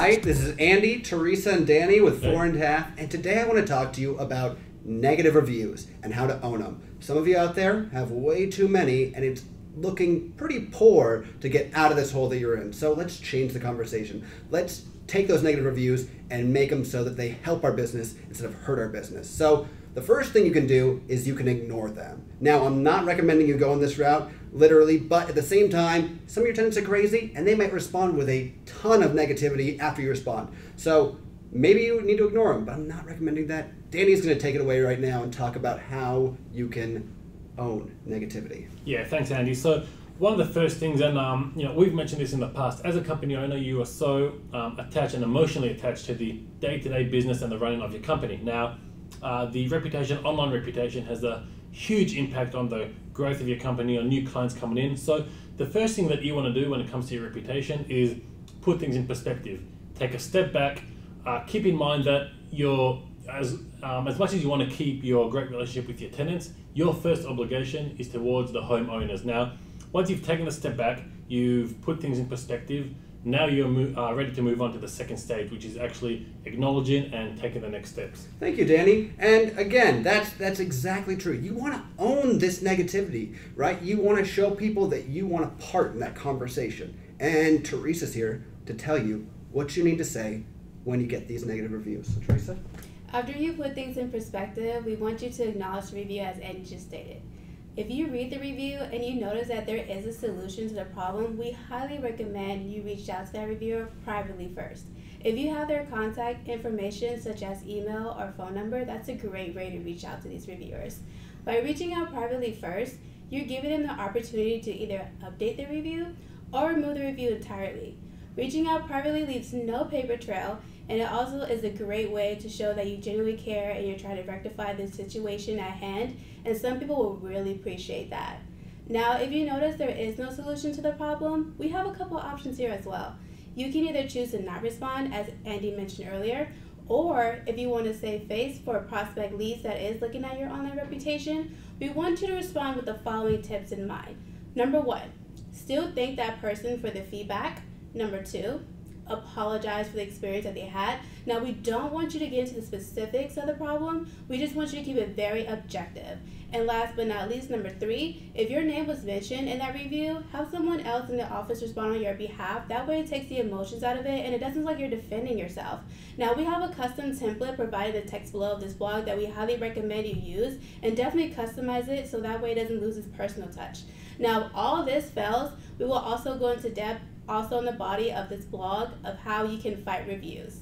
right, this is Andy, Teresa, and Danny with 4.5, and today I want to talk to you about negative reviews and how to own them. Some of you out there have way too many, and it's looking pretty poor to get out of this hole that you're in. So let's change the conversation. Let's take those negative reviews and make them so that they help our business instead of hurt our business. So the first thing you can do is you can ignore them. Now, I'm not recommending you go on this route, literally, but at the same time, some of your tenants are crazy and they might respond with a ton of negativity after you respond. So maybe you need to ignore them, but I'm not recommending that. Danny's gonna take it away right now and talk about how you can own negativity. Yeah, thanks, Andy. So one of the first things, and we've mentioned this in the past, as a company owner, you are so attached and emotionally attached to the day-to-day business and the running of your company. Now, the reputation, online reputation, has a huge impact on the growth of your company, on new clients coming in. So the first thing that you want to do when it comes to your reputation is put things in perspective. Take a step back. Keep in mind that as much as you want to keep your great relationship with your tenants, your first obligation is towards the homeowners. Now, once you've taken a step back, you've put things in perspective, now you're ready to move on to the second stage, which is actually acknowledging and taking the next steps. Thank you, Danny. And again, that's exactly true. You want to own this negativity, right? You want to show people that you want to part in that conversation. And Teresa's here to tell you what you need to say when you get these negative reviews. So, Teresa? After you put things in perspective, we want you to acknowledge the review as Andy just stated. If you read the review and you notice that there is a solution to the problem, we highly recommend you reach out to that reviewer privately first. If you have their contact information such as email or phone number, that's a great way to reach out to these reviewers. By reaching out privately first, you're giving them the opportunity to either update the review or remove the review entirely. Reaching out privately leaves no paper trail, and it also is a great way to show that you genuinely care and you're trying to rectify the situation at hand, and some people will really appreciate that. Now, if you notice there is no solution to the problem, we have a couple options here as well. You can either choose to not respond, as Andy mentioned earlier, or if you want to save face for a prospect leads that is looking at your online reputation, we want you to respond with the following tips in mind. Number 1, still thank that person for the feedback. Number 2, apologize for the experience that they had. Now, we don't want you to get into the specifics of the problem. We just want you to keep it very objective. And last but not least, number 3, if your name was mentioned in that review, have someone else in the office respond on your behalf. That way it takes the emotions out of it and it doesn't look like you're defending yourself. Now, we have a custom template provided in the text below of this blog that we highly recommend you use, and definitely customize it so that way it doesn't lose its personal touch. Now, if all of this fails, we will also go into depth also in the body of this blog of how you can fight reviews.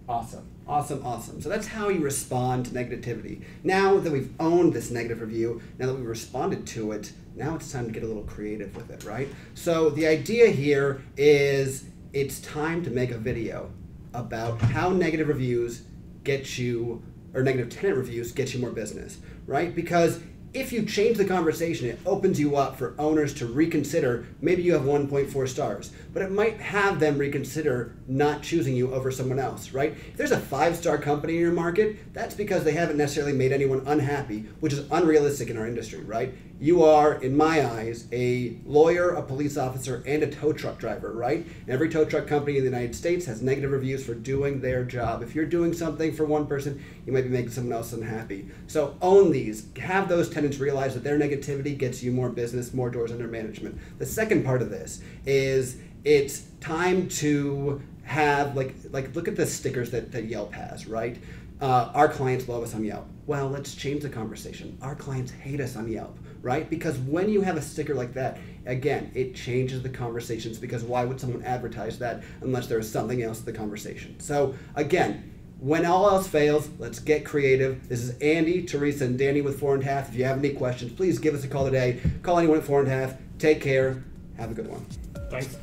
Awesome, awesome, awesome. So that's how you respond to negativity. Now that we've owned this negative review, now that we've responded to it, now it's time to get a little creative with it, right? So the idea here is it's time to make a video about how negative reviews get you, or negative tenant reviews get you more business, right? Because if you change the conversation, it opens you up for owners to reconsider. Maybe you have 1.4 stars, but it might have them reconsider not choosing you over someone else, right? If there's a 5-star company in your market, that's because they haven't necessarily made anyone unhappy, which is unrealistic in our industry, right? You are, in my eyes, a lawyer, a police officer, and a tow truck driver, right? And every tow truck company in the United States has negative reviews for doing their job. If you're doing something for one person, you might be making someone else unhappy. So own these. Have those tenants realize that their negativity gets you more business, more doors under management. The second part of this is it's time to have, like look at the stickers that Yelp has, right? Our clients love us on Yelp. Well, let's change the conversation. Our clients hate us on Yelp, right? Because when you have a sticker like that, again, it changes the conversations, because why would someone advertise that unless there is something else to the conversation? So again, when all else fails, let's get creative. This is Andy, Teresa, and Danny with 4.5. If you have any questions, please give us a call today. Call anyone at 4.5. Take care. Have a good one. Thanks.